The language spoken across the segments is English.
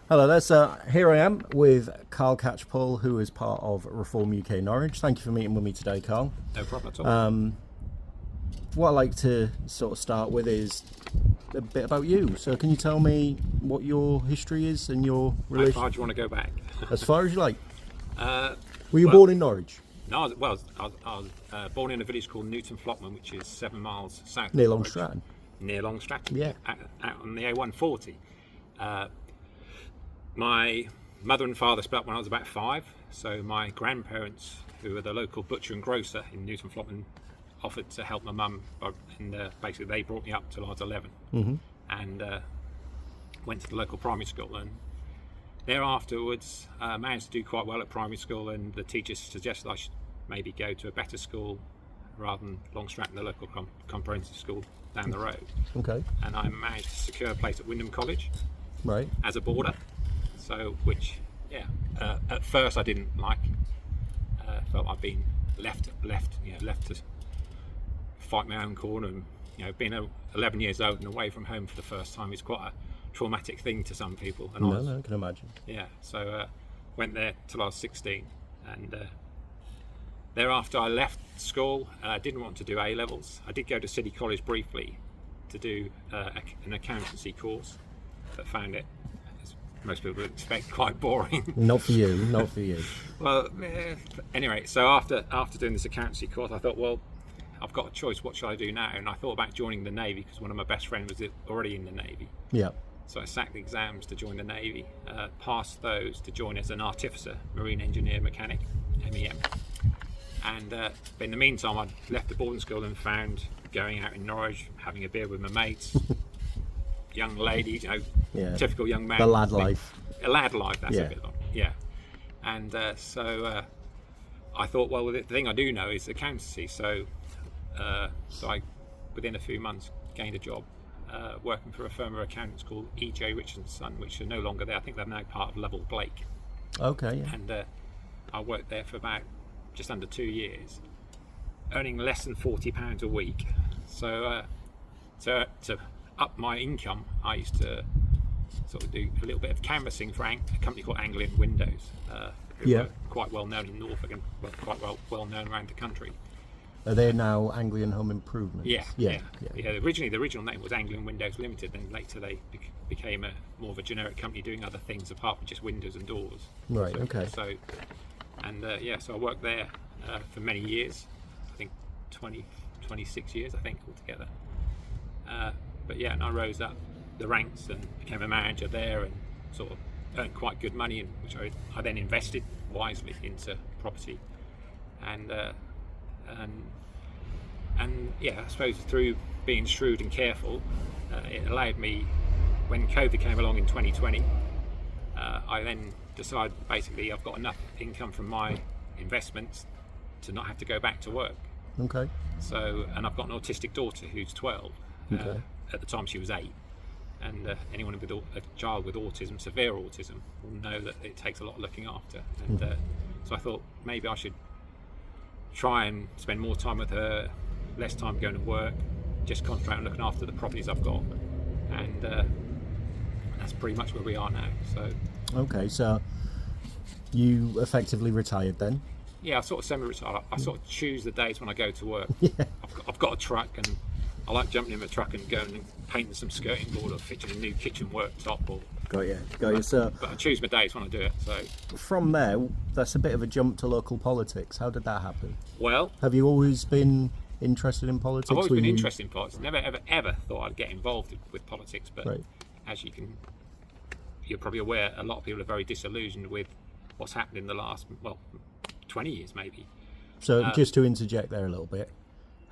Hello there. So here I am with Karl Catchpole, who is part of Reform UK Norwich. Thank you for meeting with me today, Karl. No problem at all. What I'd like to sort of start with is a bit about you. So can you tell me what your history is and your How relation? far do you want to go back? As far as you like. Uh, Were you well- born in Norwich? no, I was born in a village called Newton Flockman, which is 7 miles south Near of Long Norwich. Stratton? Near Long Stratton, Yeah. out on the A140. My mother and father split up when I was about 5, so my grandparents, who were the local butcher and grocer in Newton Flockman, offered to help my mum, and basically they brought me up till I was 11, and went to the local primary school. And thereafterwards, managed to do quite well at primary school, and the teachers suggested I should maybe go to a better school rather than Long Stratton, the local comprehensive school down the road. Okay. And I managed to secure a place at Wyndham College Right. as a boarder. So, which, at first I didn't like. Felt I'd been left to fight my own corner, and being 11 years old and away from home for the first time is quite a traumatic thing to some people. And No, I can imagine. so went there till I was 16, and thereafter I left school. Didn't want to do A levels. I did go to City College briefly to do an accountancy course, but found it, as most people would expect, quite boring. Not for you. Not for you. Well, anyway, so after doing this accountancy course, I thought, well, I've got a choice. What should I do now? And I thought about joining the Navy because one of my best friends was already in the Navy. Yeah. So I sat the exams to join the Navy, passed those to join as an artificer, marine engineer mechanic, MEM. And in the meantime, I'd left the boarding school and found going out in Norwich, having a beer with my mates, young ladies, Yeah. typical young man. The lad life. A lad life, that's Yeah. a bit like, yeah. And so I thought, well, the thing I do know is accountancy. So I, within a few months, gained a job working for a firm of accountants called E.J. Richard & Son, which are no longer there. I think they're now part of Lovell Blake. Okay. Yeah. And I worked there for about just under 2 years, earning less than £40 a week. So to up my income, I used to sort of do a little bit of canvassing for a company called Anglian Windows, who Yeah. were quite well known in Norfolk and quite well known around the country. Are they now Anglian Home Improvements? Yeah. Originally, the original name was Anglian Windows Limited, then later they became more of a generic company doing other things apart from just windows and doors. Right. Okay. So I worked there for many years. I think 26 years, I think, altogether. And I rose up the ranks and became a manager there, and sort of earned quite good money, which I then invested wisely into property, and I suppose through being shrewd and careful, it allowed me, when COVID came along in 2020, I then decided basically I've got enough income from my investments to not have to go back to work. Okay. So, and I've got an autistic daughter who's 12. Okay. At the time she was 8. And anyone with a child with autism, severe autism, will know that it takes a lot of looking after. And so I thought maybe I should try and spend more time with her, less time going to work, just concentrate on looking after the properties I've got. And that's pretty much where we are now. So Okay. So you effectively retired then? yeah, I sort of semi-retired. I sort of choose the days when I go to work. Yeah. I've got a truck, and I like jumping in my truck and going and painting some skirting board or fitting a new kitchen worktop. Got you. So But I choose my days when I do it. So, from there, that's a bit of a jump to local politics. How did that happen? well, Have you always been interested in politics? I've always Were been you- interested in politics. Never, ever thought I'd get involved with politics. But Right. as you're probably aware, a lot of people are very disillusioned with what's happened in the last, 20 years maybe. So just to interject there a little bit,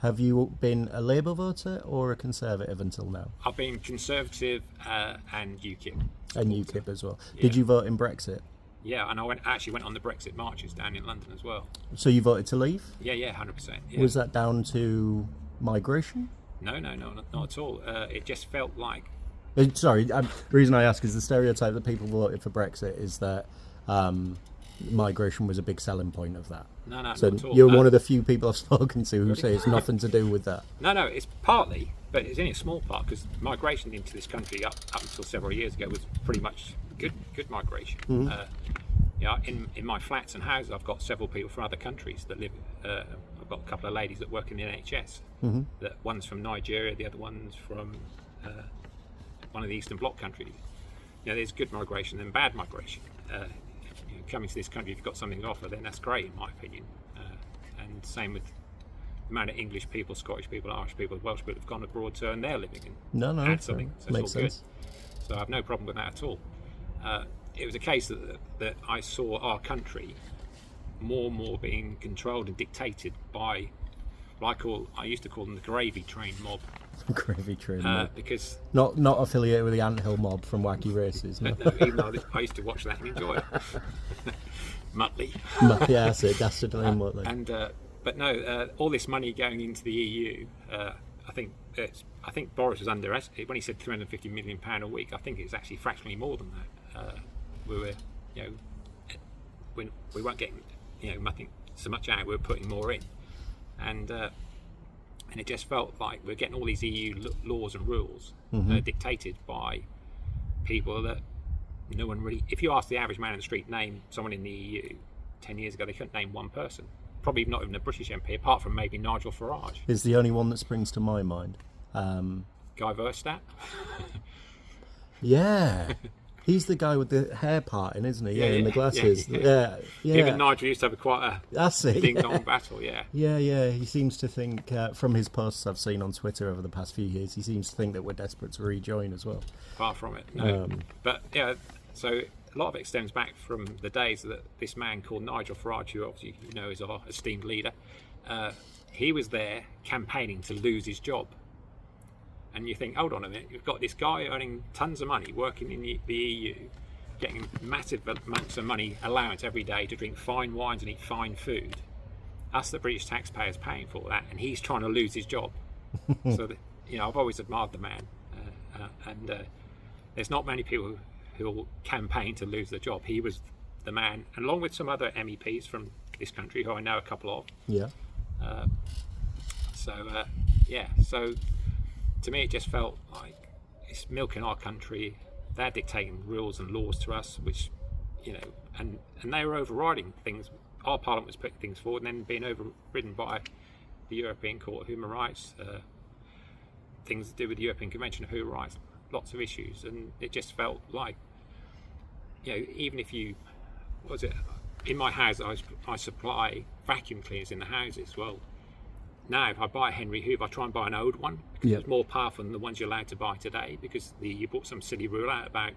have you been a Labour voter or a Conservative until now? I've been Conservative and UKIP. And UKIP as well. Did you vote in Brexit? Yeah, and I actually went on the Brexit marches down in London as well. So you voted to leave? Yeah, 100%. Yeah. Was that down to migration? No, not at all. It just felt like, Sorry, the reason I ask is the stereotype that people voted for Brexit is that migration was a big selling point of that. no, So not at all. you're No. one of the few people I've spoken to who say it's nothing to do with that. No, it's partly, but it's only a small part, because migration into this country up until several years ago was pretty much good migration. In my flats and houses, I've got several people from other countries that live. I've got a couple of ladies that work in the NHS. That one's from Nigeria, the other one's from one of the Eastern Bloc countries. There's good migration and bad migration. Coming to this country, if you've got something to offer, then that's great, in my opinion. And same with the amount of English people, Scottish people, Irish people, Welsh people have gone abroad to earn their living and add something. So makes it's all sense. good. So I have no problem with that at all. It was a case that I saw our country more and more being controlled and dictated by what I used to call them the gravy train mob. Gravy train mob. Because not affiliated with the Anthill mob from Wacky Races. No. no, even though I used to watch that and enjoy it. Muttley. Yeah, that's it. Dastardly and Muttley. But no, all this money going into the EU. I think Boris was underestimated when he said £350 million a week. I think it's actually fractionally more than that. We were, we weren't getting, nothing so much out. We were putting more in, and it just felt like we're getting all these EU laws and rules dictated by people that no one really. If you ask the average man in the street, name someone in the EU 10 years ago, they couldn't name one person. Probably not even a British MP, apart from maybe Nigel Farage. Is the only one that springs to my mind. Guy Verhofstadt. Yeah. He's the guy with the hair parting, isn't he? Yeah, and the glasses. Yeah. Him and Nigel used to have quite a ding-dong battle, yeah. Yeah. He seems to think, from his posts I've seen on Twitter over the past few years, he seems to think that we're desperate to rejoin as well. Far from it, no. But, so a lot of it stems back from the days that this man called Nigel Farage, who obviously is our esteemed leader, he was there campaigning to lose his job. And you think, hold on a minute, you've got this guy earning tons of money, working in the EU, getting massive amounts of money allowance every day to drink fine wines and eat fine food. Us, the British taxpayers, paying for that, and he's trying to lose his job. So, I've always admired the man, and there's not many people who will campaign to lose their job. He was the man, and along with some other MEPs from this country, who I know a couple of. Yeah. So to me, it just felt like it's milking our country. They're dictating rules and laws to us, which, and they were overriding things. Our Parliament was putting things forward and then being overridden by the European Court of Human Rights, things to do with the European Convention of Human Rights, lots of issues. And it just felt like, even if in my house, I supply vacuum cleaners in the houses. Well, now, if I buy a Henry Hoover, I try and buy an old one because it's more powerful than the ones you're allowed to buy today, because you brought some silly rule out about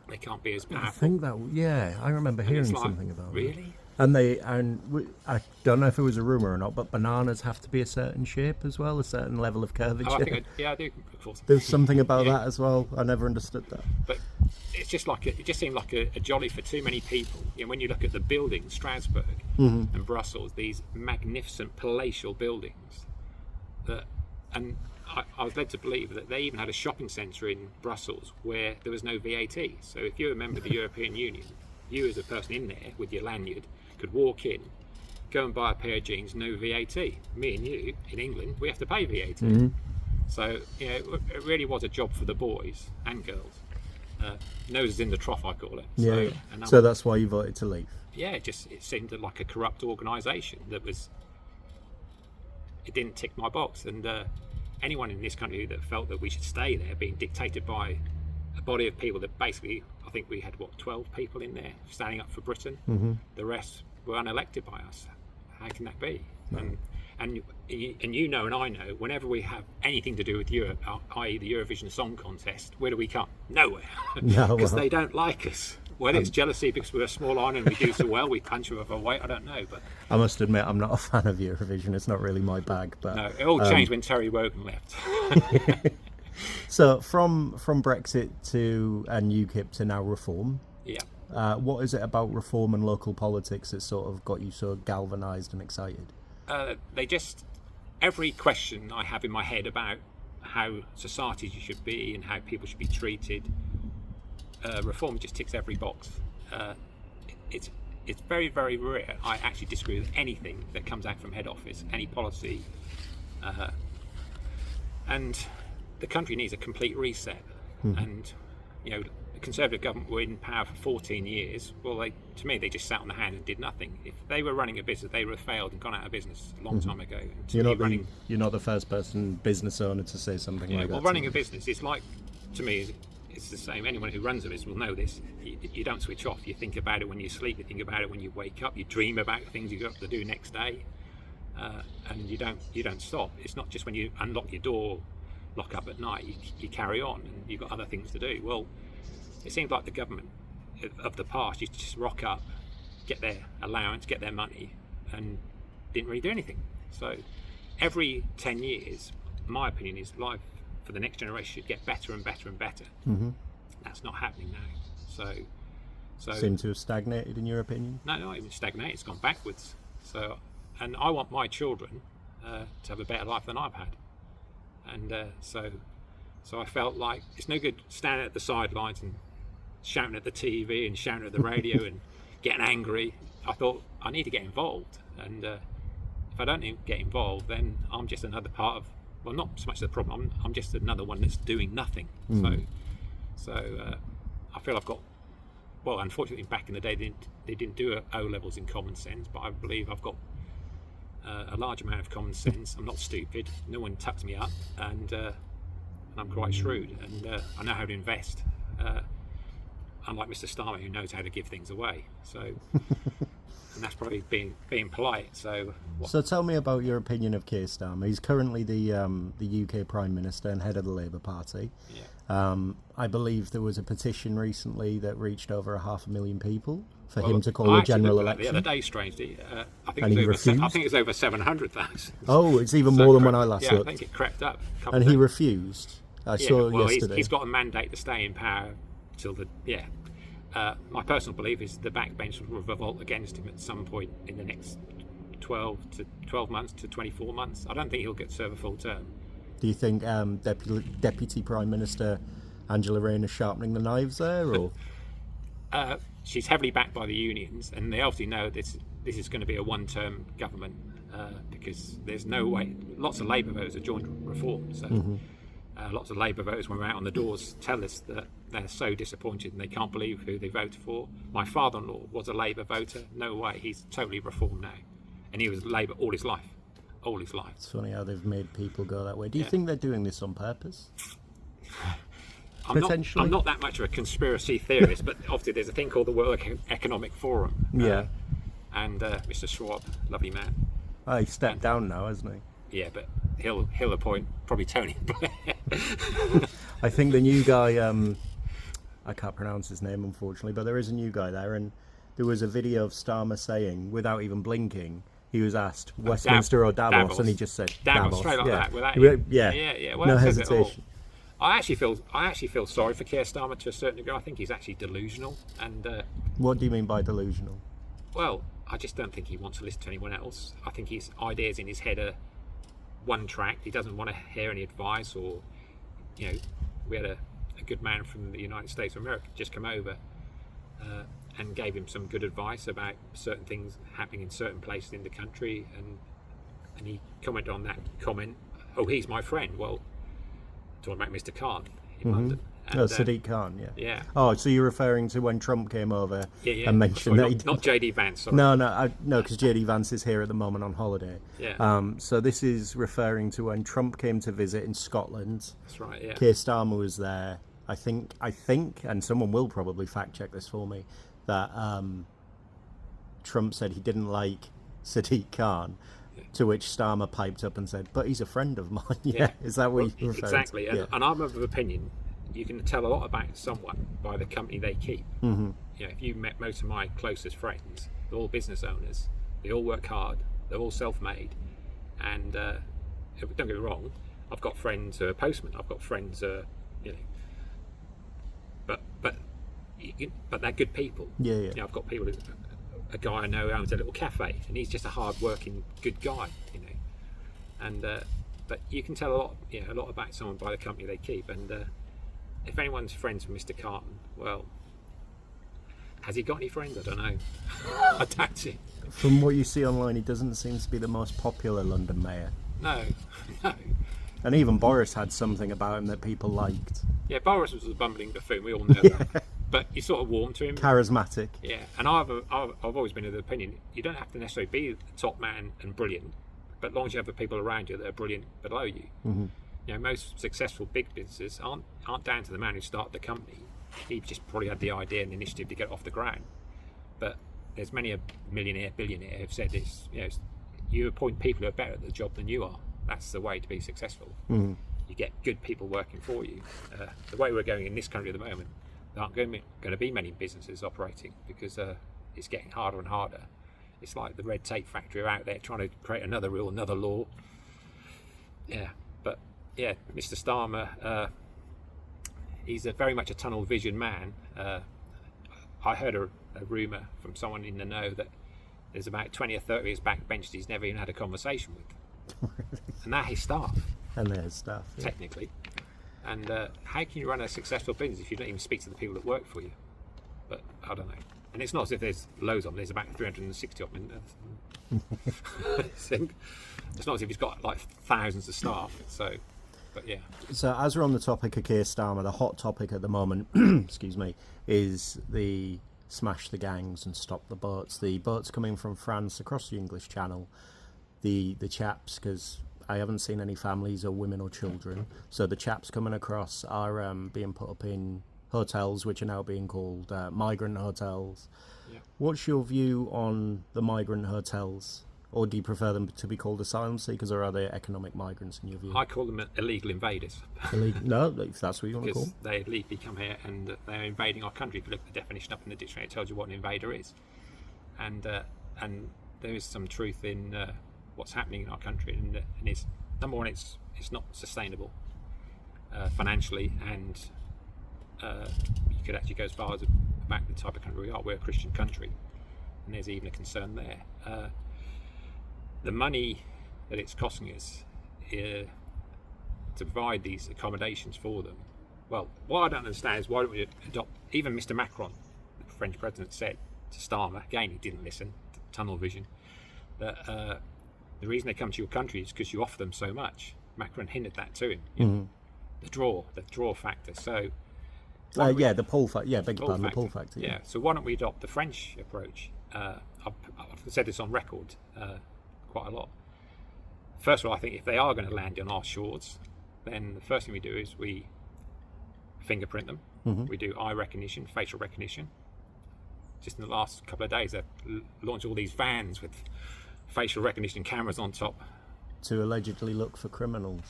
they can't be as powerful. I think that, I remember hearing something about that. Really? And I don't know if it was a rumour or not, but bananas have to be a certain shape as well, a certain level of curvature. Oh, I do. Of course. There's something about that as well. I never understood that. But it's just it just seemed like a jolly for too many people. When you look at the buildings, Strasbourg and Brussels, these magnificent palatial buildings, and I was led to believe that they even had a shopping centre in Brussels where there was no VAT. So if you're a member of the European Union, you as a person in there with your lanyard could walk in, go and buy a pair of jeans, no VAT. Me and you in England, we have to pay VAT. So it really was a job for the boys and girls. Noses in the trough, I call it. So that's why you voted to leave. Yeah, it seemed like a corrupt organisation that it didn't tick my box. And anyone in this country that felt that we should stay there, being dictated by a body of people that basically, I think we had 12 people in there standing up for Britain. The rest were unelected by us. How can that be? No. And you know, and I know, whenever we have anything to do with Europe, i.e. the Eurovision Song Contest, where do we come? Nowhere. Because they don't like us. Whether it's jealousy because we're a small island and we do so well, we punch above our weight, I don't know. But I must admit, I'm not a fan of Eurovision. It's not really my bag. But no, it all changed when Terry Wogan left. So from Brexit and UKIP to now Reform. Yeah. What is it about Reform and local politics that sort of got you so galvanised and excited? Every question I have in my head about how society should be and how people should be treated, Reform just ticks every box. It's very, very rare I actually disagree with anything that comes out from head office, any policy, and the country needs a complete reset. And the Conservative government were in power for 14 years, well, to me, they just sat on their hands and did nothing. If they were running a business, they would have failed and gone out of business a long time ago. And to me, You're not the first person, business owner, to say something like that. Well, running a business is like, to me, it's the same. Anyone who runs a business will know this. You don't switch off. You think about it when you sleep. You think about it when you wake up. You dream about things you've got to do next day, and you don't stop. It's not just when you unlock your door, lock up at night. You carry on, and you've got other things to do. Well, it seems like the government of the past used to just rock up, get their allowance, get their money, and didn't really do anything. So every 10 years, my opinion is life for the next generation should get better and better and better. Mm-hmm. That's not happening now. So seem to have stagnated, in your opinion? No, not even stagnated. It's gone backwards. So, and I want my children to have a better life than I've had. And so I felt like it's no good standing at the sidelines and shouting at the TV and shouting at the radio and getting angry. I thought I need to get involved. And if I don't get involved, then I'm just another part of. Well, not so much the problem. I'm just another one that's doing nothing. So I feel I've got. Well, unfortunately, back in the day, they didn't do O levels in common sense, but I believe I've got a large amount of common sense. I'm not stupid. No one tucks me up, and I'm quite shrewd, and I know how to invest. Unlike Mr. Starmer, who knows how to give things away. So. And that's probably being polite. So tell me about your opinion of Keir Starmer. He's currently the UK Prime Minister and head of the Labour Party. Yeah. I believe there was a petition recently that reached over 500,000 people for him to call a general election. The other day, strangely, I think it was over 700,000. Oh, it's even more than when I last looked. Yeah, I think it crept up. And he refused. I saw yesterday. He's got a mandate to stay in power till the my personal belief is the backbench will revolt against him at some point in the next 12 months to 24 months. I don't think he'll serve a full term. Do you think Deputy Prime Minister Angela Rayner is sharpening the knives there, or? She's heavily backed by the unions, and they obviously know this is going to be a one-term government because there's no way. Lots of Labour voters have joined Reform, so. Lots of Labour voters, when we're out on the doors, tell us that they're so disappointed and they can't believe who they voted for. My father-in-law was a Labour voter. No way, he's totally reformed now. And he was Labour all his life. It's funny how they've made people go that way. Do you think they're doing this on purpose? I'm not that much of a conspiracy theorist, but obviously there's a thing called the World Economic Forum. And Mr. Schwab, lovely man. Oh, he stepped down now, hasn't he? Yeah, but he'll appoint probably Tony Blair. I think the new guy, I can't pronounce his name unfortunately, but there is a new guy there, and there was a video of Starmer saying, without even blinking, he was asked Westminster or Davos, and he just said Davos, straight like that, without well, no hesitation. I actually feel sorry for Keir Starmer to a certain degree. I think he's actually delusional. And what do you mean by delusional? Well, I just don't think he wants to listen to anyone else. I think his ideas in his head are one track. He doesn't want to hear any advice, or we had a good man from the United States of America just come over and gave him some good advice about certain things happening in certain places in the country, and he commented on that comment, oh, he's my friend. Well, talking about Mr. Khan in London. And, Sadiq Khan, yeah. Oh, so you're referring to when Trump came over and mentioned that not JD Vance. Sorry. No, because JD Vance is here at the moment on holiday. Yeah. So this is referring to when Trump came to visit in Scotland. That's right. Yeah. Keir Starmer was there. I think, and someone will probably fact check this for me, that Trump said he didn't like Sadiq Khan. To which Starmer piped up and said, "But he's a friend of mine." Is that what you're referring exactly? to? And I'm of the opinion you can tell a lot about someone by the company they keep. Mm-hmm. If you met most of my closest friends, they're all business owners. They all work hard. They're all self-made. And don't get me wrong, I've got friends who are postmen. I've got friends, but they're good people. Yeah. I've got people. A guy I know owns a little cafe, and he's just a hard-working, good guy. And but you can tell a lot about someone by the company they keep. And if anyone's friends with Mr. Carton, well, has he got any friends? I don't know. I doubt it. From what you see online, he doesn't seem to be the most popular London mayor. No. And even Boris had something about him that people liked. Yeah, Boris was a bumbling buffoon. We all know that. But you sort of warm to him. Charismatic. Yeah, and I've always been of the opinion you don't have to necessarily be the top man and brilliant, but as long as you have the people around you that are brilliant below you. Mm-hmm. You know, most successful big businesses aren't down to the man who started the company. He just probably had the idea and the initiative to get it off the ground. But there's many a millionaire, billionaire who've said this. You know, you appoint people who are better at the job than you are. That's the way to be successful. Mm-hmm. You get good people working for you. The way we're going in this country at the moment, there aren't going to be many businesses operating because it's getting harder and harder. It's like the red tape factory are out there trying to create another rule, another law. Yeah, but yeah, Mr. Starmer, he's very much a tunnel vision man. I heard a rumour from someone in the know that there's about 20 or 30 of his backbenchers he's never even had a conversation with. And they're his staff. And there's stuff. Yeah. Technically. And how can you run a successful business if you don't even speak to the people that work for you? But I don't know. And it's not as if there's loads of them. There's about 360 of them. It's not as if he's got like thousands of staff. So, but yeah. So as we're on the topic of Keir Starmer, the hot topic at the moment, excuse me, is the smash the gangs and stop the boats. The boats coming from France across the English Channel. The chaps, because I haven't seen any families or women or children. So the chaps coming across are being put up in hotels, which are now being called migrant hotels. Yeah. What's your view on the migrant hotels? Or do you prefer them to be called asylum seekers, or are they economic migrants in your view? I call them illegal invaders. No, if that's what you want to call them. Because they illegally come here and they're invading our country. If you look at the definition up in the dictionary, it tells you what an invader is. And there is some truth in what's happening in our country, and it's number one, it's not sustainable financially, and you could actually go as far as about the type of country we are. We're a Christian country, and there's even a concern there. The money that it's costing us to provide these accommodations for them. Well, what I don't understand is why don't we adopt, even Mr. Macron, the French president, said to Starmer, again he didn't listen, tunnel vision, that the reason they come to your country is because you offer them so much. Macron hinted that to him. Mm-hmm. The draw factor. So, the pull factor. Yeah, beg your pardon, the pull factor. Yeah. So why don't we adopt the French approach? I've said this on record quite a lot. First of all, I think if they are going to land on our shores, then the first thing we do is we fingerprint them. Mm-hmm. We do eye recognition, facial recognition. Just in the last couple of days, they've launched all these vans with facial recognition cameras on top to allegedly look for criminals.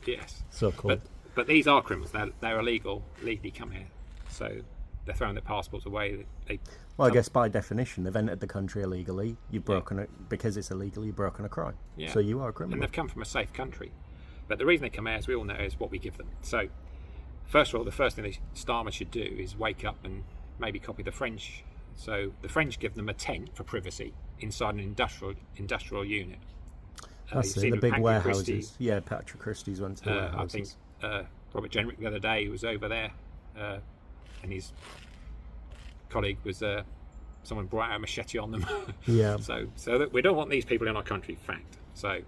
Yes. So cool. But these are criminals. They're illegal, legally come here. So they're throwing their passports away. Well, I guess by definition, they've entered the country illegally. You've broken it because it's illegal. You've broken a crime. Yeah. So you are a criminal. And they've come from a safe country. But the reason they come here, as we all know, is what we give them. So, first of all, the first thing Starmer should do is wake up and maybe copy the French. So the French give them a tent for privacy inside an industrial unit. That's the big warehouses. Christie's. Yeah, Patrick Christie's went to the warehouses. I think Robert Jenrick the other day was over there, and his colleague was someone brought out a machete on them. Yeah. So that we don't want these people in our country. Fact. So,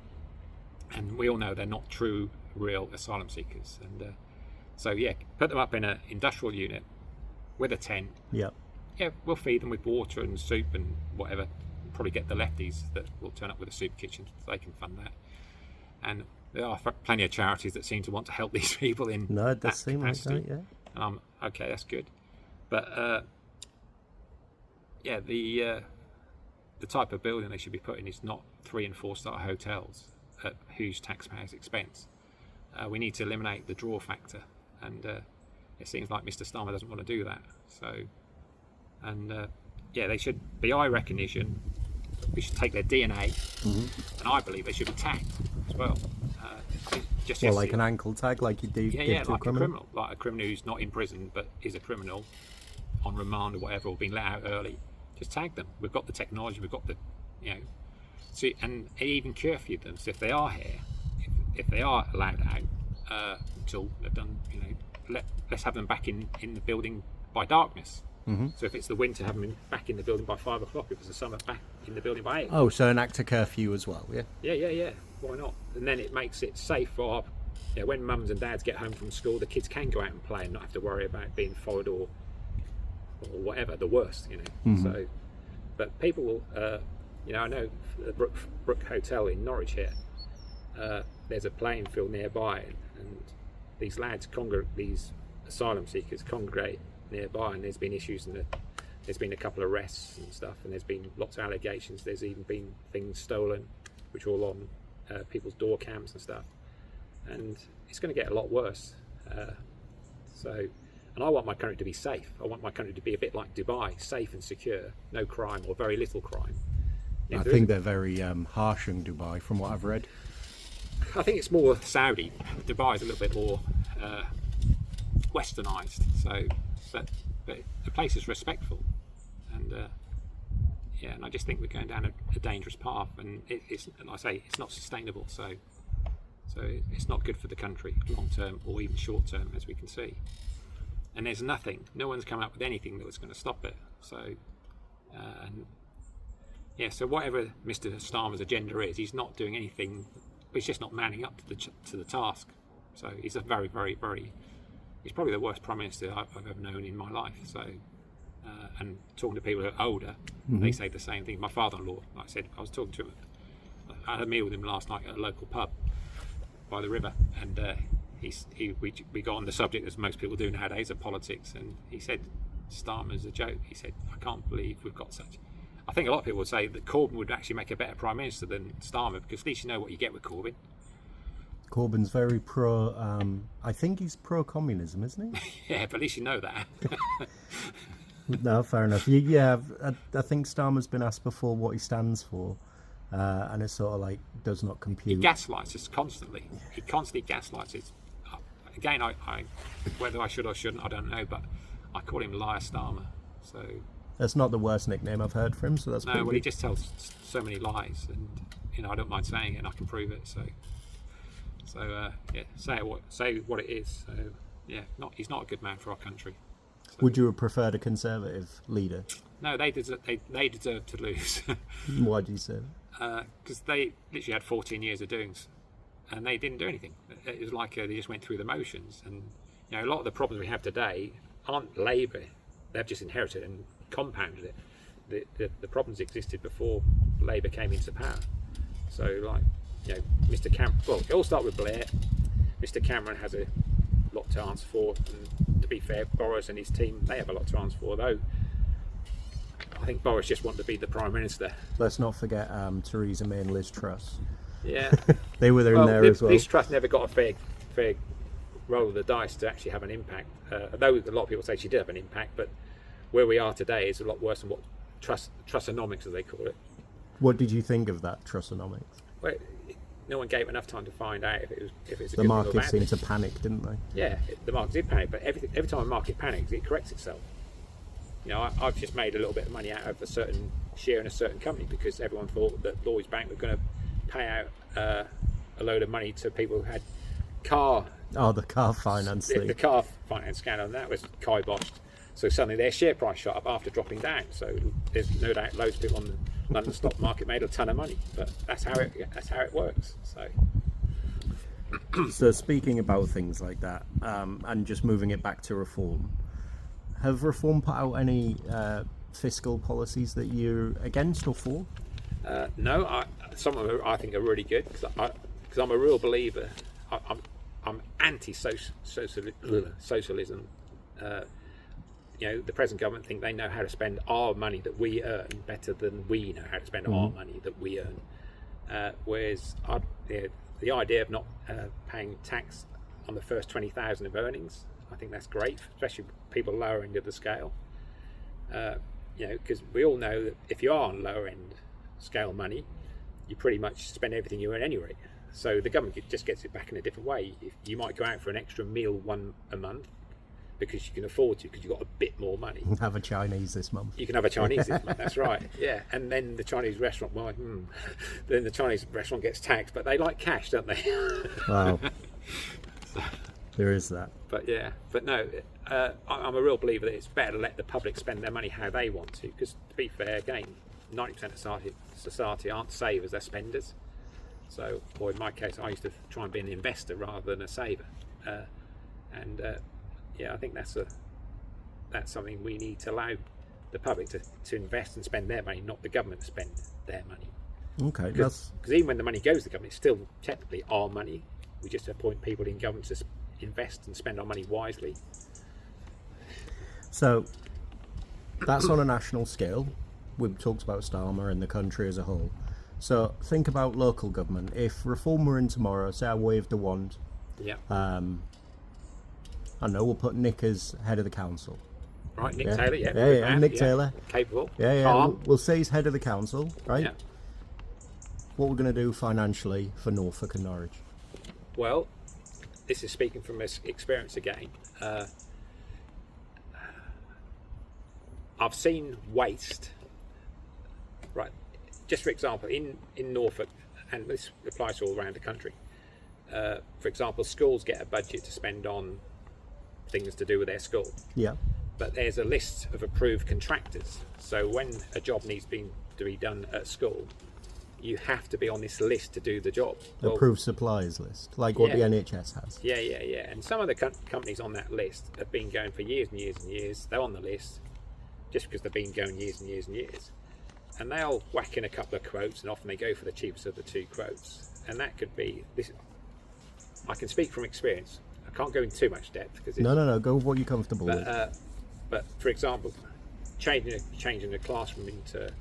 and we all know they're not true, real asylum seekers. And so yeah, put them up in an industrial unit with a tent. Yeah. Yeah, we'll feed them with water and soup and whatever. We'll probably get the lefties that will turn up with a soup kitchen, so they can fund that. And there are plenty of charities that seem to want to help these people in no, it does seem like that, yeah. Okay, that's good. But yeah, the type of building they should be put in is not 3- and 4-star hotels at huge taxpayers' expense. We need to eliminate the draw factor, and it seems like Mr. Starmer doesn't want to do that. So. And yeah, they should be eye recognition. We should take their DNA, and I believe they should be tagged as well. Just like an ankle tag, like you do. Yeah, like a criminal, like a criminal who's not in prison but is a criminal on remand or whatever, or being let out early. Just tag them. We've got the technology. We've got the, see, and even curfew them. So if they are here, if they are allowed out until they've done, let's have them back in the building by darkness. Mm-hmm. So if it's the winter, have them back in the building by 5 o'clock. If it's the summer, back in the building by 8. Oh, so an act of curfew as well, yeah? Yeah. Why not? And then it makes it safe for when mums and dads get home from school, the kids can go out and play and not have to worry about being followed or whatever, the worst, So, but people will, I know the Brook Hotel in Norwich here, there's a playing field nearby, and these lads these asylum seekers congregate nearby, and there's been issues, and there's been a couple of arrests and stuff, and there's been lots of allegations. There's even been things stolen, which are all on people's door cams and stuff, and it's going to get a lot worse. And I want my country to be safe. I want my country to be a bit like Dubai, safe and secure, no crime or very little crime. I think they're very harsh in Dubai, from what I've read. I think it's more Saudi. Dubai is a little bit more westernised. So, but the place is respectful, and and I just think we're going down a dangerous path, and it's, and I say, it's not sustainable. So it's not good for the country long term or even short term, as we can see. And there's no one's come up with anything that was going to stop it. So, so whatever Mr. Starmer's agenda is, he's not doing anything. He's just not manning up to the task. So he's a very, very, very. He's probably the worst prime minister I've ever known in my life. So, and talking to people who are older, they say the same thing. My father-in-law, like I said, I was talking to him. I had a meal with him last night at a local pub by the river, and we got on the subject, as most people do nowadays, of politics, and he said Starmer's a joke. He said, I can't believe we've got such. I think a lot of people would say that Corbyn would actually make a better prime minister than Starmer, because at least you know what you get with Corbyn. Corbyn's very pro. I think he's pro-communism, isn't he? Yeah, but at least you know that. No, fair enough. Yeah, I think Starmer's been asked before what he stands for, and it's sort of like does not compute. He gaslights us constantly. He constantly gaslights us. Again, I whether I should or shouldn't, I don't know, but I call him Liar Starmer. So that's not the worst nickname I've heard for him. So that's no. Well, he just tells so many lies, and I don't mind saying it, and I can prove it. So say what it is. So he's not a good man for our country. So, would you have preferred a Conservative leader? No, they deserve to lose. Why do you say that? Because they literally had 14 years of doing, and they didn't do anything. It was like they just went through the motions. And a lot of the problems we have today aren't Labour; they've just inherited and compounded it. The problems existed before Labour came into power. So, Mr. Cameron. Well, it all started with Blair. Mr. Cameron has a lot to answer for, and to be fair, Boris and his team, they have a lot to answer for, though I think Boris just wanted to be the Prime Minister. Let's not forget Theresa May and Liz Truss. Yeah. They were there in there as well. Liz Truss never got a fair roll of the dice to actually have an impact, though a lot of people say she did have an impact, but where we are today is a lot worse than what Trussonomics, as they call it. What did you think of that Trussonomics? Well, no one gave enough time to find out if it's a good thing or bad. The market seemed to panic, didn't they? Yeah, the market did panic, but every time a market panics, it corrects itself. I've just made a little bit of money out of a certain share in a certain company because everyone thought that Lloyds Bank were going to pay out a load of money to people who had the car finance thing. The car finance scandal, and that was kiboshed. So suddenly their share price shot up after dropping down. So there's no doubt loads of people on the London stock market made a ton of money, but that's how it works. So speaking about things like that, and just moving it back to reform, have reform put out any fiscal policies that you're against or for? No, some of them I think are really good because I'm a real believer. I'm anti-socialism. The present government think they know how to spend our money that we earn better than we know how to spend our money that we earn. Whereas the idea of not paying tax on the first 20,000 of earnings, I think that's great, especially people lower end of the scale. Because we all know that if you are on lower end scale money, you pretty much spend everything you earn anyway. So the government just gets it back in a different way. You might go out for an extra meal a month because you can afford to, because you've got a bit more money. Have a Chinese this month. You can have a Chinese this month, that's right. Yeah, and then the Chinese restaurant, then the Chinese restaurant gets taxed, but they like cash, don't they? Wow. There is that. But no, I'm a real believer that it's better to let the public spend their money how they want to, because to be fair, again, 90% of society aren't savers, they're spenders. So, or in my case, I used to try and be an investor rather than a saver. Yeah, I think that's something we need to allow the public to invest and spend their money, not the government to spend their money. Okay, Because even when the money goes to the government, it's still technically our money. We just appoint people in government to invest and spend our money wisely. so that's on a national scale. We've talked about Starmer and the country as a whole. So think about local government. If reform were in tomorrow, say I waved a wand, Yeah. I don't know, we'll put Nick as head of the council. Right, Nick Yeah. Taylor, Yeah, good man, Nick Taylor. Capable, Yeah, calm. we'll say he's head of the council, right? Yeah. What we're going to do financially for Norfolk and Norwich. Well, this is speaking from experience again. I've seen waste. Right, just for example, in Norfolk, and this applies to all around the country. For example, schools get a budget to spend on things to do with their school. Yeah. But there's a list of approved contractors. So when a job needs to be done at school, you have to be on this list to do the job. Approved suppliers list, like what the Yeah. NHS has. Yeah. And some of the companies on that list have been going for years and years and years. They're on the list just because they've been going years and years and years. And they'll whack in a couple of quotes, and often they go for the cheapest of the two quotes. And that could be this. I can speak from experience. I can't go into too much depth because No. Go with what you're comfortable with. But for example, changing a classroom into,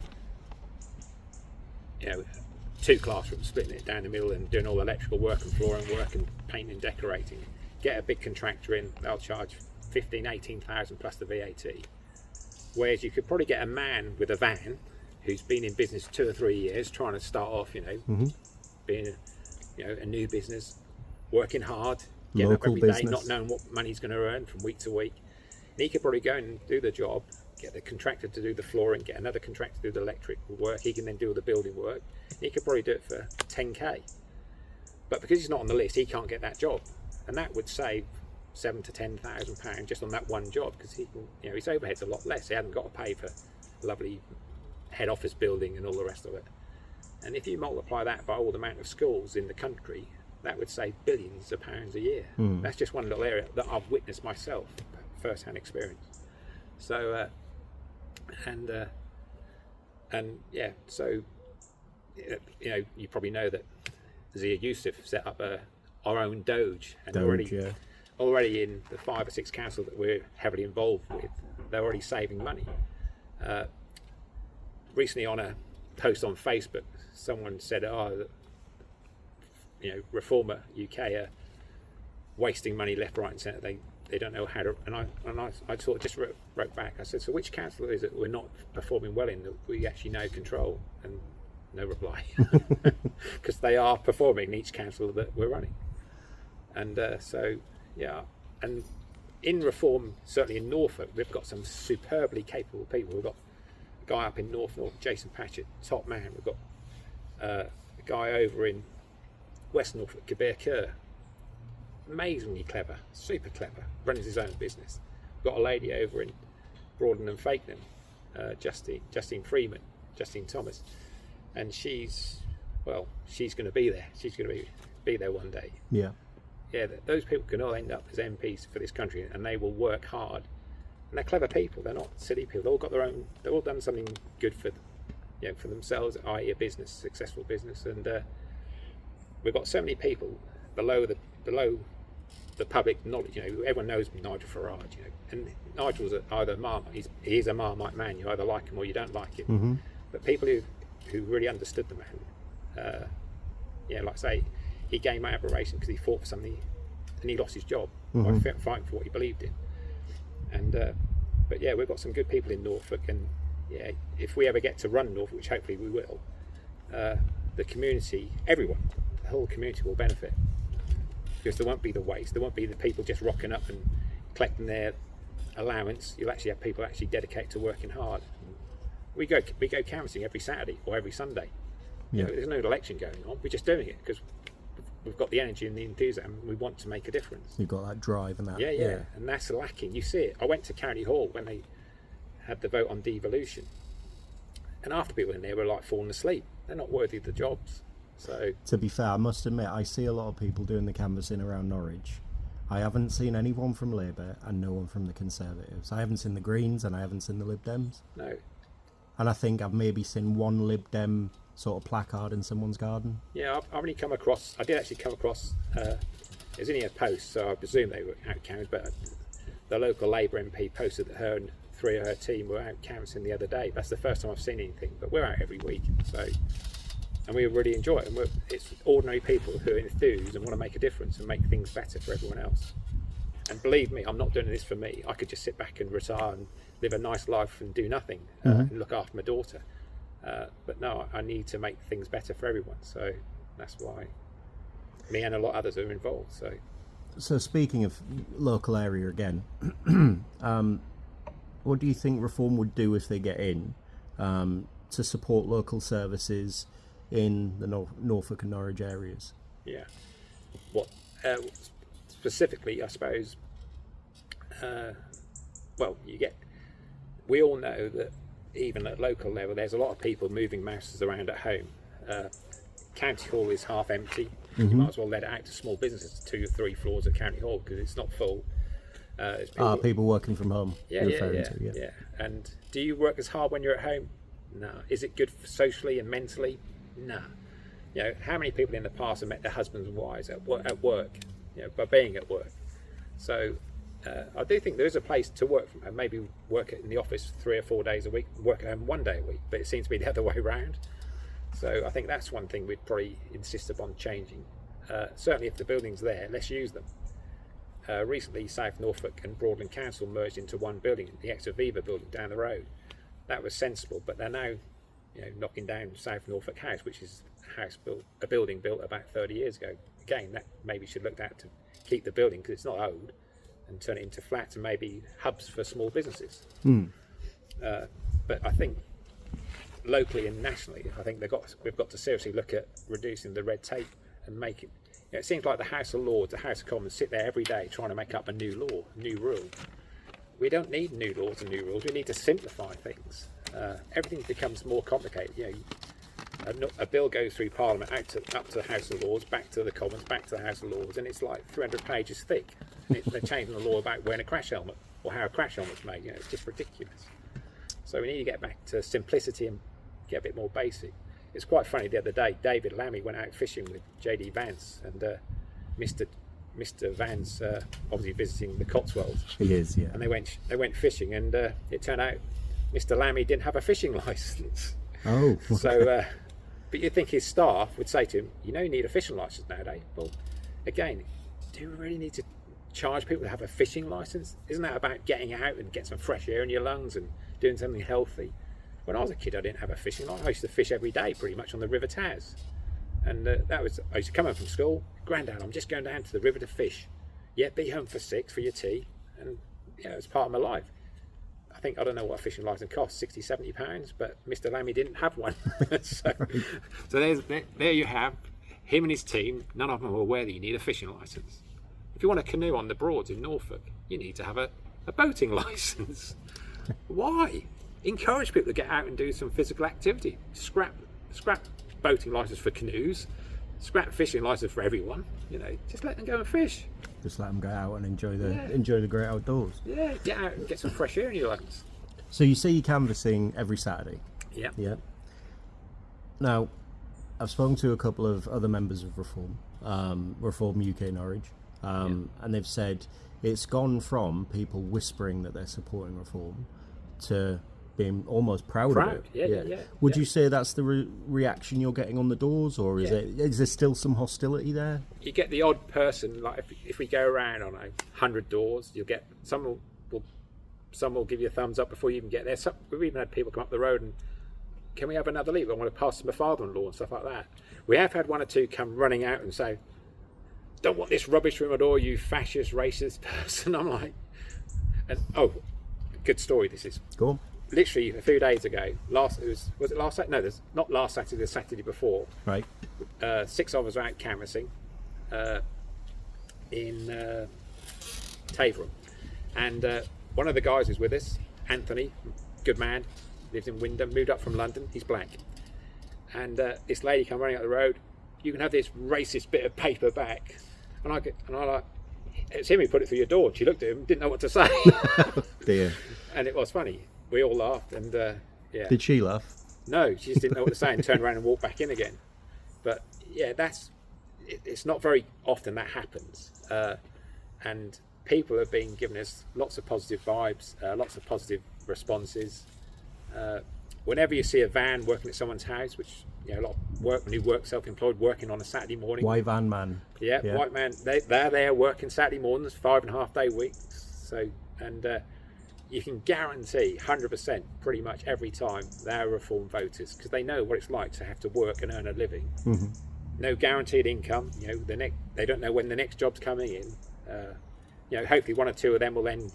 two classrooms, splitting it down the middle and doing all the electrical work and flooring work and painting and decorating. Get a big contractor in, they'll charge 18,000 plus the VAT. Whereas you could probably get a man with a van who's been in business 2 or 3 years, trying to start off, being a new business, working hard, getting Local up every day, business. not knowing what money he's going to earn from week to week. And he could probably go and do the job, get the contractor to do the flooring, get another contractor to do the electrical work. He can then do all the building work. He could probably do it for 10k. But because he's not on the list, he can't get that job, and that would save £7,000 to £10,000 just on that one job, because he can, his overhead's a lot less. He hasn't got to pay for a lovely head office building and all the rest of it. And if you multiply that by all the amount of schools in the country, that would save billions of pounds a year. That's just one little area that I've witnessed myself, first-hand experience. So, you probably know that Zia Yusuf set up our own Doge, and already in the 5 or 6 councils that we're heavily involved with, they're already saving money. Recently, on a post on Facebook, someone said, Reformer UK are wasting money left, right and centre. They don't know how to, and I sort of just wrote back. I said, so which council is it we're not performing well in that we actually now control? And no reply, because they are performing in each council that we're running. And and in reform, certainly in Norfolk, we've got some superbly capable people. We've got a guy up in Norfolk, Jason Patchett, top man. We've got a guy over in West Norfolk, Kabir Kerr, amazingly clever, super clever, runs his own business. We've got a lady over in Broughton and Fakenham, Justine Freeman, Justine Thomas, and she's going to be there. She's going to be there one day. Yeah. Those people can all end up as MPs for this country, and they will work hard. And they're clever people. They're not silly people. They've all got their own. They've all done something good for themselves, i.e., a business, successful business. And we've got so many people below the public knowledge. Everyone knows Nigel Farage. And Nigel's either a Marmite. He's a Marmite man. You either like him or you don't like him. Mm-hmm. But people who really understood the man, like I say, he gained my admiration because he fought for something, and he lost his job by fighting for what he believed in. And we've got some good people in Norfolk, and if we ever get to run Norfolk, which hopefully we will, the community, everyone, the whole community will benefit, because there won't be the waste. There won't be the people just rocking up and collecting their allowance. You'll actually have people actually dedicated to working hard. We go canvassing every Saturday or every Sunday. Yeah. There's no election going on. We're just doing it because we've got the energy and the enthusiasm. We want to make a difference. You've got that drive and that. Yeah. And that's lacking. You see it. I went to County Hall when they had the vote on devolution, and after people in there were like falling asleep. They're not worthy of the jobs. So To be fair, I must admit, I see a lot of people doing the canvassing around Norwich. I haven't seen anyone from Labour and no one from the Conservatives. I haven't seen the Greens and I haven't seen the Lib Dems. no, And I think I've maybe seen one Lib Dem sort of placard in someone's garden. yeah, I've only come across. I did actually come across. It was only a post, so I presume they were out canvassing. But the local Labour MP posted that her and 3 of her team were out canvassing the other day. That's the first time I've seen anything. But we're out every week, so. And we really enjoy it. And it's ordinary people who are enthused and want to make a difference and make things better for everyone else. And believe me, I'm not doing this for me. I could just sit back and retire and live a nice life and do nothing and look after my daughter. But no, I need to make things better for everyone. So that's why me and a lot of others are involved. So speaking of local area again, what do you think Reform would do if they get in to support local services in the Norfolk and Norwich areas? Yeah. What specifically, I suppose, we all know that even at local level, there's a lot of people moving mouses around at home. County Hall is half empty. You might as well let it out to small businesses, 2 or 3 floors of County Hall, because it's not full. People working from home. Yeah. And do you work as hard when you're at home? No. Is it good socially and mentally? No. How many people in the past have met their husbands and wives at work, by being at work? So I do think there is a place to work from home. Maybe work in the office 3 or 4 days a week, work at home 1 day a week, but it seems to be the other way around. So I think that's one thing we'd probably insist upon changing. Certainly if the building's there, let's use them. Recently, South Norfolk and Broadland Council merged into one building, the ex-Aviva building down the road. That was sensible, but they're now knocking down South Norfolk House, which is a building built about 30 years ago. Again, that maybe should look at to keep the building because it's not old, and turn it into flats and maybe hubs for small businesses. But I think locally and nationally, I think we've got to seriously look at reducing the red tape and make it. It seems like the House of Lords, the House of Commons sit there every day trying to make up a new law, a new rule. We don't need new laws and new rules. We need to simplify things. Everything becomes more complicated. A bill goes through Parliament, up to the House of Lords, back to the Commons, back to the House of Lords, and it's like 300 pages thick. They're changing the law about wearing a crash helmet or how a crash helmet's made. It's just ridiculous. So we need to get back to simplicity and get a bit more basic. It's quite funny. The other day, David Lammy went out fishing with JD Vance, and Mr. Vance obviously visiting the Cotswolds. He is, yeah. And they went fishing, and it turned out Mr. Lammy didn't have a fishing license. Oh. So, but you'd think his staff would say to him, you need a fishing license nowadays. Well, again, do we really need to charge people to have a fishing license? Isn't that about getting out and get some fresh air in your lungs and doing something healthy? When I was a kid, I didn't have a fishing license. I used to fish every day, pretty much, on the River Taz. And I used to come home from school. Grandad, I'm just going down to the river to fish. Yeah, be home for 6 for your tea. And it's part of my life. I don't know what a fishing license costs, £60-70, but Mr. Lammy didn't have one. so there you have him and his team. None of them are aware that you need a fishing license. If you want a canoe on the Broads in Norfolk, you need to have a boating license. Why? Encourage people to get out and do some physical activity. Scrap boating license for canoes. Scrap fishing license for everyone. Just let them go and fish. Just let them go out and enjoy the great outdoors. Yeah, get out and get some fresh air in your lungs. So you say you're canvassing every Saturday? Yeah. Yeah. Now, I've spoken to a couple of other members of Reform UK Norwich, and they've said it's gone from people whispering that they're supporting Reform to being almost proud of it. Yeah. Would you say that's the reaction you're getting on the doors, or is there still some hostility there? You get the odd person, like if we go around on 100 doors, you'll get some will give you a thumbs up before you even get there. We've even had people come up the road and, can we have another leave? I want to pass to my father-in-law and stuff like that. We have had 1 or 2 come running out and say, don't want this rubbish through my door, you fascist, racist person. I'm like, good story this is. Go on. Literally a few days ago, was it last Saturday? No, there's not last Saturday, the Saturday before. Right. 6 of us were out canvassing in Taverham. And one of the guys who's with us, Anthony, good man, lives in Wyndham, moved up from London, he's black. And this lady came running up the road, you can have this racist bit of paper back. And I like, it's him who put it through your door. She looked at him, didn't know what to say. Dear. And it was funny. We all laughed, and yeah. Did she laugh? No, she just didn't know what to say and turned around and walked back in again. But yeah, it's not very often that happens. And people have been giving us lots of positive vibes, lots of positive responses. Whenever you see a van working at someone's house, which, you know, a lot of workmen who work self-employed working on a Saturday morning. White van man. Yeah, white man. They're there working Saturday mornings, 5.5 day weeks. So, and you can guarantee 100% pretty much every time they're Reform voters, because they know what it's like to have to work and earn a living. Mm-hmm. No guaranteed income. You know, they don't know when the next job's coming in. You know, hopefully one or two of them will then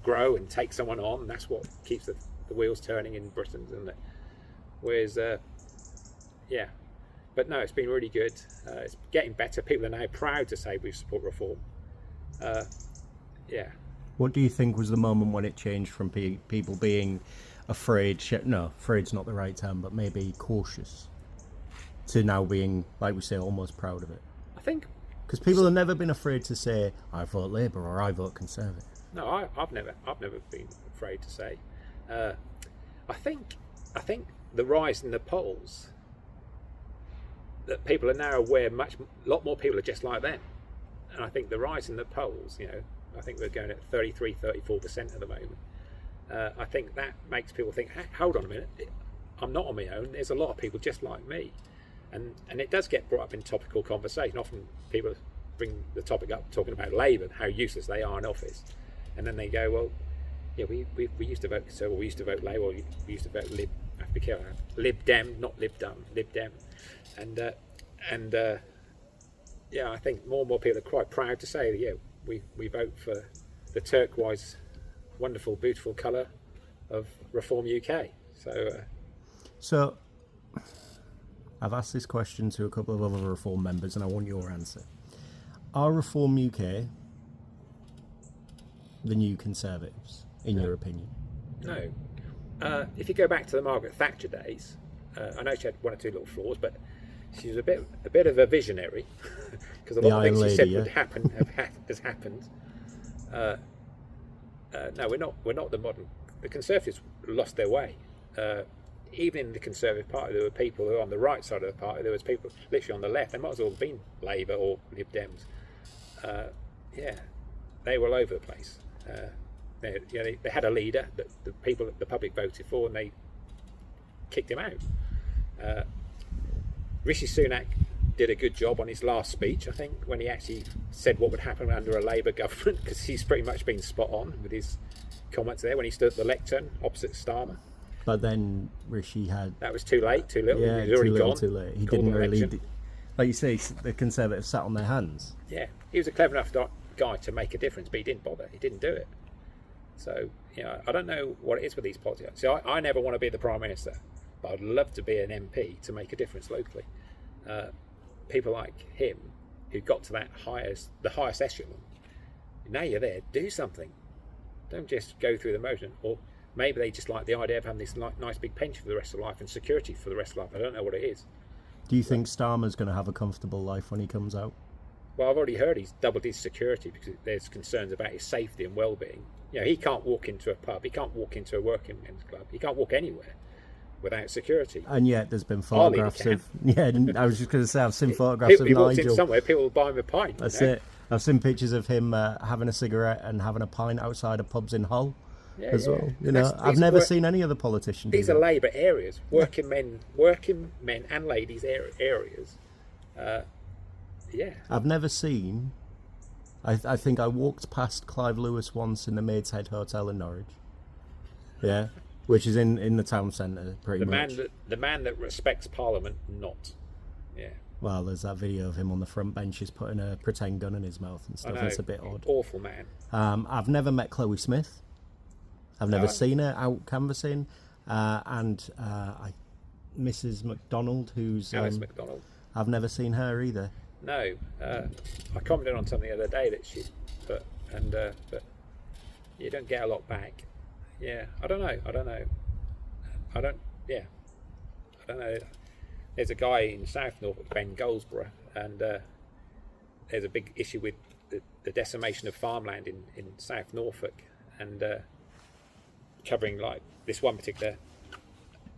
grow and take someone on. And that's what keeps the wheels turning in Britain, isn't it? Whereas, yeah, but no, it's been really good. It's getting better. People are now proud to say we support Reform. Yeah. What do you think was the moment when it changed from people being afraid? No, afraid's not the right term, but maybe cautious, to now being, like we say, almost proud of it? I think because people have never been afraid to say, "I vote Labour" or "I vote Conservative." No, I've never been afraid to say. I think the rise in the polls, that people are now aware, a lot more people are just like them, and I think the rise in the polls, you know, I think we're going at 33-34% at the moment. I think that makes people think, hold on a minute, I'm not on my own. There's a lot of people just like me, and it does get brought up in topical conversation. Often people bring the topic up talking about Labour and how useless they are in office, and then they go, well, yeah, we used to vote Conservative, we used to vote Labour, or we used to vote Lib. I have to be careful. Lib Dem, not Lib Dum, Lib Dem, and yeah, I think more and more people are quite proud to say that, yeah, we vote for the turquoise, wonderful, beautiful colour of Reform UK. So I've asked this question to a couple of other Reform members, and I want your answer. Are Reform UK the new Conservatives, in your opinion? No. If you go back to the Margaret Thatcher days, I know she had one or two little flaws, but she was a bit of a visionary, because a lot of things she said would happen has happened. No, we're not the modern. The Conservatives lost their way. Even in the Conservative Party, there were people who were on the right side of the party. There was people literally on the left. They might as well have been Labour or Lib Dems. Yeah, they were all over the place. They had a leader that the public voted for, and they kicked him out. Rishi Sunak did a good job on his last speech, I think, when he actually said what would happen under a Labour government, because he's pretty much been spot on with his comments there when he stood at the lectern opposite Starmer. But then Rishi that was too late, too little. Yeah, he was already too little, gone. too late. He didn't really. Like you say, the Conservatives sat on their hands. Yeah, he was a clever enough guy to make a difference, but he didn't bother. He didn't do it. So, you know, I don't know what it is with these politics. So I never want to be the Prime Minister, but I'd love to be an MP to make a difference locally. People like him, who got to the highest echelon, now you're there, do something. Don't just go through the motion. Or maybe they just like the idea of having this nice big pension for the rest of life and security for the rest of life. I don't know what it is. Do you think Starmer's going to have a comfortable life when he comes out? Well, I've already heard he's doubled his security because there's concerns about his safety and well-being. You know, he can't walk into a pub, he can't walk into a working men's club, he can't walk anywhere without security. And yet there's been photographs of... Yeah, I was just going to say, I've seen photographs of Nigel. He walks in somewhere, people will buy him a pint. That's it. I've seen pictures of him having a cigarette and having a pint outside of pubs in Hull as well. You know, I've never seen any other politician do These that. are Labour areas, working men and ladies areas. Yeah. I've never seen... I think I walked past Clive Lewis once in the Maid's Head Hotel in Norwich. Yeah, which is in the town centre, pretty much. The man that respects Parliament, not. Yeah. Well, there's that video of him on the front benches putting a pretend gun in his mouth and stuff. It's a bit odd. Awful man. I've never met Chloe Smith. I've never seen her out canvassing. And Mrs. McDonald, who's... Alice McDonald. I've never seen her either. No, I commented on something the other day that she put, but you don't get a lot back. Yeah, I don't know. there's a guy in South Norfolk, Ben Goldsborough, and there's a big issue with the decimation of farmland in South Norfolk, and covering like this one particular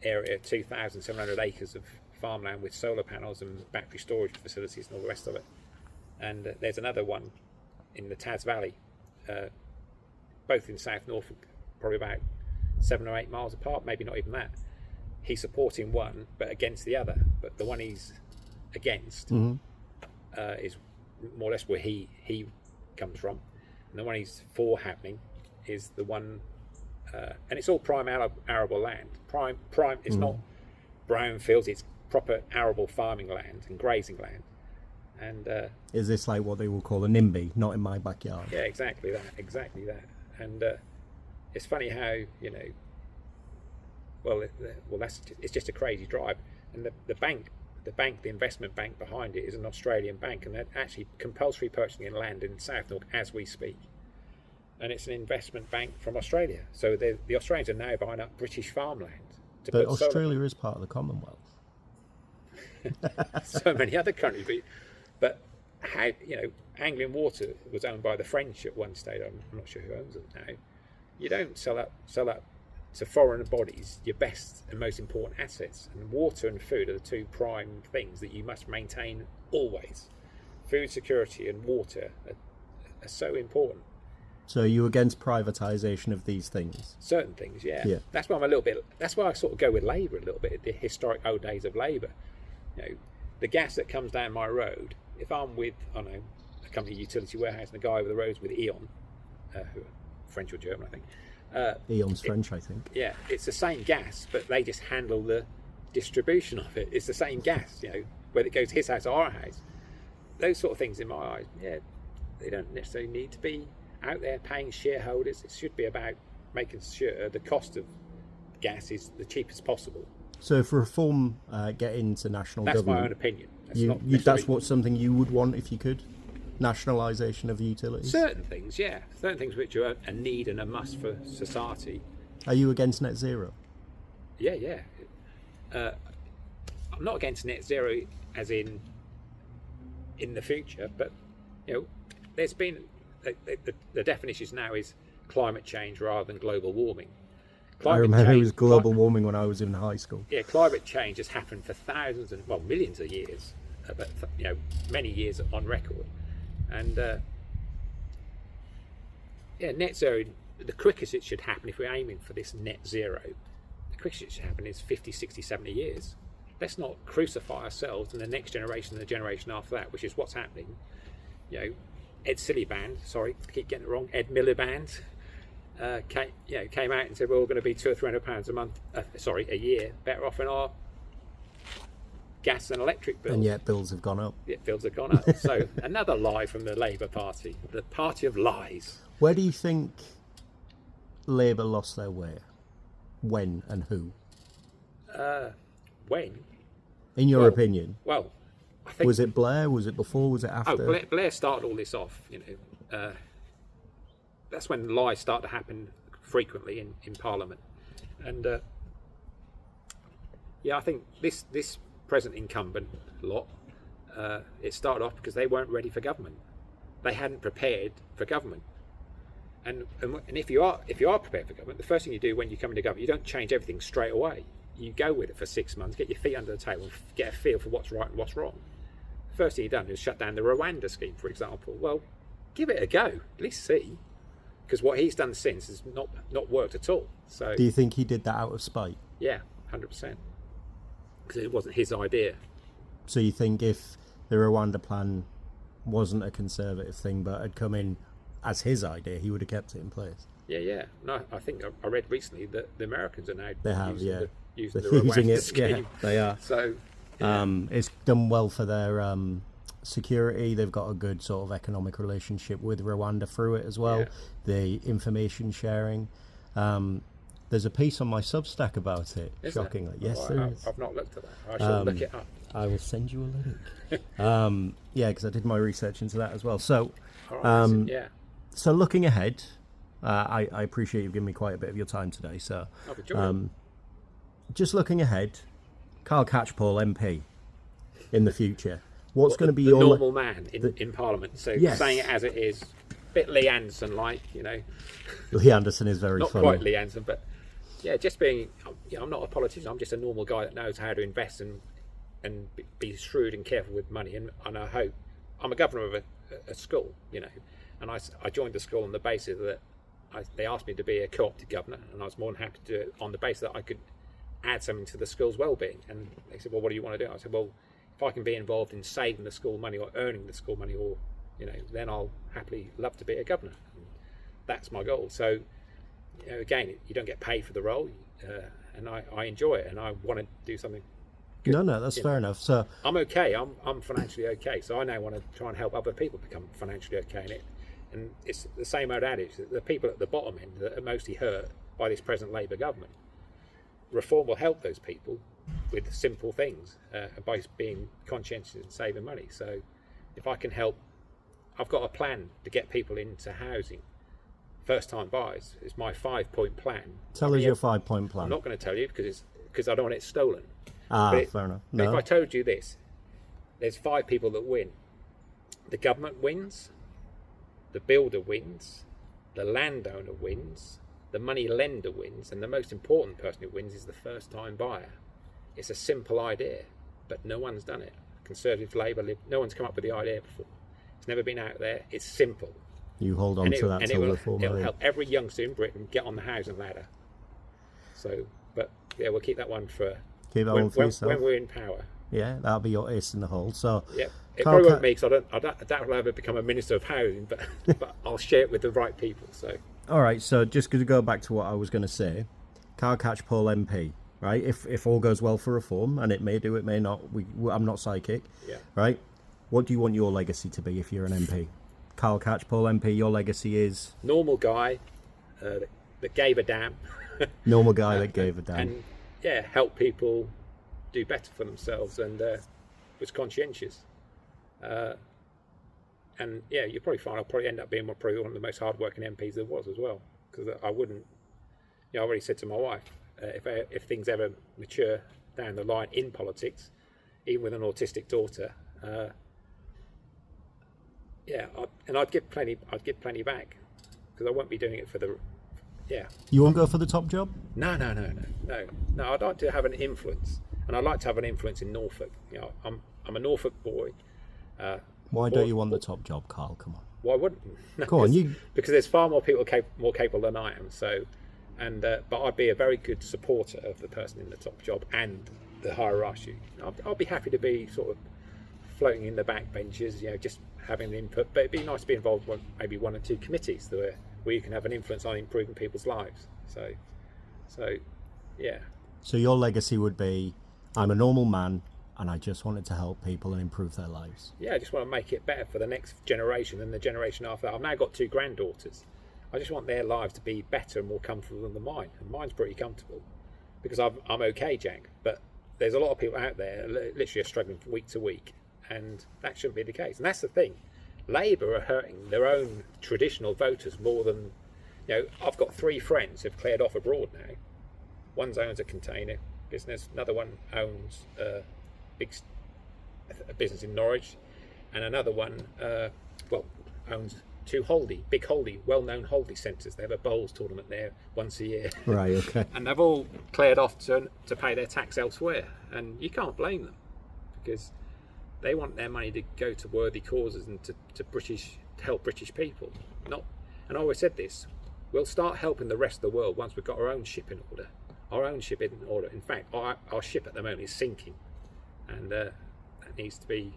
area, 2,700 acres of farmland with solar panels and battery storage facilities and all the rest of it. And there's another one in the Taz Valley, both in South Norfolk, probably about 7 or 8 miles apart, maybe not even that. He's supporting one but against the other, but the one he's against is more or less where he comes from, and the one he's for happening is the one, and it's all prime arable land. Prime. It's not brown fields; it's proper arable farming land and grazing land. And is this like what they will call a NIMBY? Not in my backyard. Yeah, exactly that. And it's funny how it's just a crazy drive. And the investment bank behind it is an Australian bank, and they're actually compulsory purchasing land in South Norfolk as we speak. And it's an investment bank from Australia. So the Australians are now buying up British farmland. But Australia is part of the Commonwealth. So many other countries, but how Anglian Water was owned by the French at one stage. I'm not sure who owns it now. You don't sell up to foreign bodies your best and most important assets, and water and food are the two prime things that you must maintain always. Food security and water are so important. So are you against privatisation of these things? Certain things, yeah. That's why that's why I sort of go with Labour a little bit, the historic old days of Labour. The gas that comes down my road, if I'm with, I don't know, a company utility warehouse and a guy over the road's with E.ON, who are French or German, I think. E.ON's French, I think. Yeah, it's the same gas, but they just handle the distribution of it. It's the same gas, whether it goes his house or our house. Those sort of things, in my eyes, they don't necessarily need to be out there paying shareholders. It should be about making sure the cost of gas is the cheapest possible. So if reform get into national that's government... my own opinion. That's something you would want if you could? Nationalisation of utilities? Certain things, yeah. Certain things which are a need and a must for society. Are you against net zero? Yeah. I'm not against net zero as in the future, but there's been the definition now is climate change rather than global warming. I remember it was global warming when I was in high school. Yeah, climate change has happened for millions of years, but many years on record. And net zero, the quickest it should happen, if we're aiming for this net zero, the quickest it should happen is 50, 60, 70 years. Let's not crucify ourselves and the next generation and the generation after that, which is what's happening. Ed Miliband, sorry, keep getting it wrong, Ed Miliband, came out and said we're all going to be £200 or £300 a year better off in our gas and electric bills. And yet bills have gone up. Yeah, bills have gone up. So another lie from the Labour Party, the party of lies. Where do you think Labour lost their way? When and who? When? In your opinion? Well, I think... Was it Blair? Was it before? Was it after? Blair started all this off, that's when lies start to happen frequently in Parliament. And I think this present incumbent lot, it started off because they weren't ready for government. They hadn't prepared for government. And if you are prepared for government, the first thing you do when you come into government, you don't change everything straight away. You go with it for 6 months, get your feet under the table, get a feel for what's right and what's wrong. The first thing you've done is shut down the Rwanda scheme, for example. Well, give it a go, at least see. Because what he's done since has not worked at all. So, do you think he did that out of spite? Yeah, 100%. Because it wasn't his idea. So you think if the Rwanda plan wasn't a Conservative thing but had come in as his idea, he would have kept it in place? Yeah. No, I think I read recently that the Americans are now using the using Rwanda it. scheme. Yeah, they are. So it's done well for their security. They've got a good sort of economic relationship with Rwanda through it as well. Yeah. The information sharing. There's a piece on my Substack about it. Is shockingly, there? yes, there is. I've not looked at that. I shall look it up. I will send you a link. Because I did my research into that as well. So, So looking ahead, I appreciate you've given me quite a bit of your time today. So, I've enjoyed it. Just looking ahead, Karl Catchpole MP in the future. What's going to be the your normal man in Parliament? So Yes. saying it as it is, a bit Lee Anderson-like, you know, Lee Anderson is very not funny. quite Lee Anderson, but yeah, just being. You know, I'm not a politician. I'm just a normal guy that knows how to invest and be shrewd and careful with money. And I hope I'm a governor of a school, you know, and I joined the school on the basis that they asked me to be a co-opted governor, and I was more than happy to do it on the basis that I could add something to the school's well-being. And they said, well, what do you want to do? I said, well, if I can be involved in saving the school money or earning the school money, or you know, then I'll happily love to be a governor. And that's my goal. So, you know, again, you don't get paid for the role, and I enjoy it, and I want to do something good. No, that's fair enough. So I'm okay. I'm financially okay. So I now want to try and help other people become financially okay in it. And it's the same old adage that the people at the bottom end that are mostly hurt by this present Labour government. Reform will help those people with simple things by being conscientious and saving money. So if I can help, I've got a plan to get people into housing. First-time buyers. It's my 5-point plan. tell us your 5-point plan. I'm not going to tell you because I don't want it stolen. Fair enough. But No. if I told you this, there's 5 people that win. The government wins, the builder wins, the landowner wins, the money lender wins, and the most important person who wins is the first-time buyer. It's a simple idea, but no one's done it. Conservative, Labour, no one's come up with the idea before. It's never been out there. It's simple. You hold on to that till the it'll help every youngster in Britain get on the housing ladder. So, but yeah, we'll keep that one for yourself. when we're in power. Yeah, that'll be your ace in the hole. So Yeah, it Karl probably won't me, because I doubt I'll ever become a minister of housing, but I'll share it with the right people. So all right, so just to go back to what I was going to say, Karl Catchpole MP, right? If all goes well for reform, and it may do, it may not. I'm not psychic, yeah, right? What do you want your legacy to be if you're an MP? Karl Catchpole MP, your legacy is normal guy that gave a damn. normal guy that gave a damn. And yeah, help people do better for themselves and was conscientious. And yeah, you'll probably find I'll probably end up being probably one of the most hardworking MPs there was as well, because I wouldn't. You know, I already said to my wife, if things ever mature down the line in politics, even with an autistic daughter, yeah, I'd give plenty back, because I won't be doing it for the. Yeah. You won't go for the top job? No. I'd like to have an influence, and I'd like to have an influence in Norfolk. You know, I'm a Norfolk boy. Why don't you want the top job, Karl? Come on. Why wouldn't? Go on, because there's far more people more capable than I am. So, and but I'd be a very good supporter of the person in the top job and the hierarchy. I'll be happy to be sort of floating in the back benches, you know, just having the input. But it'd be nice to be involved with maybe 1 or 2 committees where you can have an influence on improving people's lives. So yeah. So your legacy would be, I'm a normal man and I just wanted to help people and improve their lives. Yeah, I just want to make it better for the next generation and the generation after that. I've now got 2 granddaughters. I just want their lives to be better and more comfortable than mine. And mine's pretty comfortable because I'm okay, Jack. But there's a lot of people out there literally are struggling from week to week, and that shouldn't be the case. And that's the thing. Labour are hurting their own traditional voters more than, you know, I've got 3 friends who've cleared off abroad now. One owns a container business, another one owns a business in Norwich, and another one, owns 2 big Holdy, well-known Holdy centres. They have a bowls tournament there once a year. Right, okay. And they've all cleared off to pay their tax elsewhere, and you can't blame them, because they want their money to go to worthy causes and to help British people. And I always said this: we'll start helping the rest of the world once we've got our own ship in order. In fact, our ship at the moment is sinking, and that needs to be.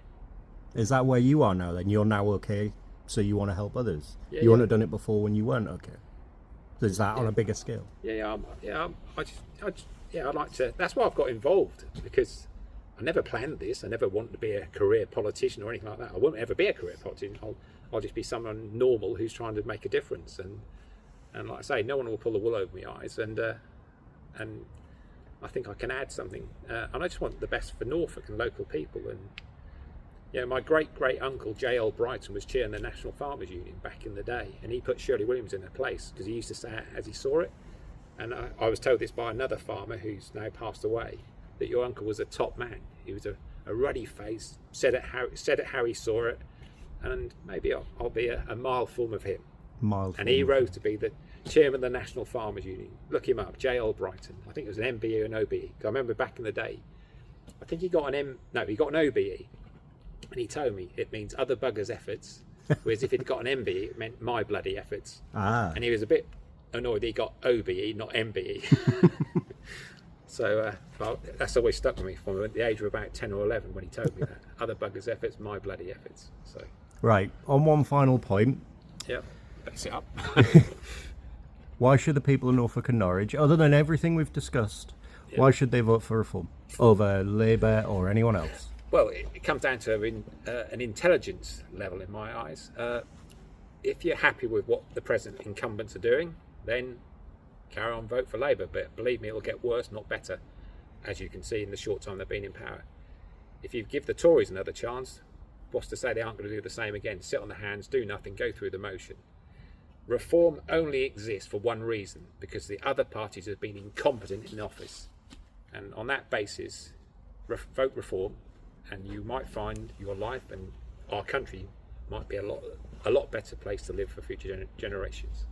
Is that where you are now? Then you're now okay, so you want to help others. Yeah, you wouldn't have done it before when you weren't okay. Is that on a bigger scale? I'd like to. That's why I've got involved, because I never planned this. I never wanted to be a career politician or anything like that. I won't ever be a career politician. I'll just be someone normal who's trying to make a difference. And like I say, no one will pull the wool over my eyes. And I think I can add something. And I just want the best for Norfolk and local people. And you know, my great uncle J.L. Brighton was chairing the National Farmers Union back in the day, and he put Shirley Williams in her place because he used to say it as he saw it. And I was told this by another farmer who's now passed away. that your uncle was a top man. He was a ruddy face, said it how he saw it, and maybe I'll be a mild form of him. And he rose to be the chairman of the National Farmers Union. Look him up, J.L. Brighton. I think it was an MBE and OBE. I remember back in the day, I think he got an OBE, and he told me it means other buggers' efforts, whereas if he'd got an MBE, it meant my bloody efforts. And he was a bit annoyed that he got OBE, not MBE. So well, that's always stuck with me from the age of about 10 or 11 when he told me that. Other buggers' efforts, my bloody efforts. So right, on one final point. Yeah, that's it up. Why should the people of Norfolk and Norwich, other than everything we've discussed, why should they vote for Reform over Labour or anyone else? Well, it comes down to an intelligence level in my eyes. If you're happy with what the present incumbents are doing, then carry on, vote for Labour. But believe me, it'll get worse, not better, as you can see in the short time they've been in power. If you give the Tories another chance, what's to say they aren't going to do the same again? Sit on the hands, do nothing, go through the motion. Reform only exists for one reason, because the other parties have been incompetent in office. And on that basis, vote Reform, and you might find your life and our country might be a lot better place to live for future generations.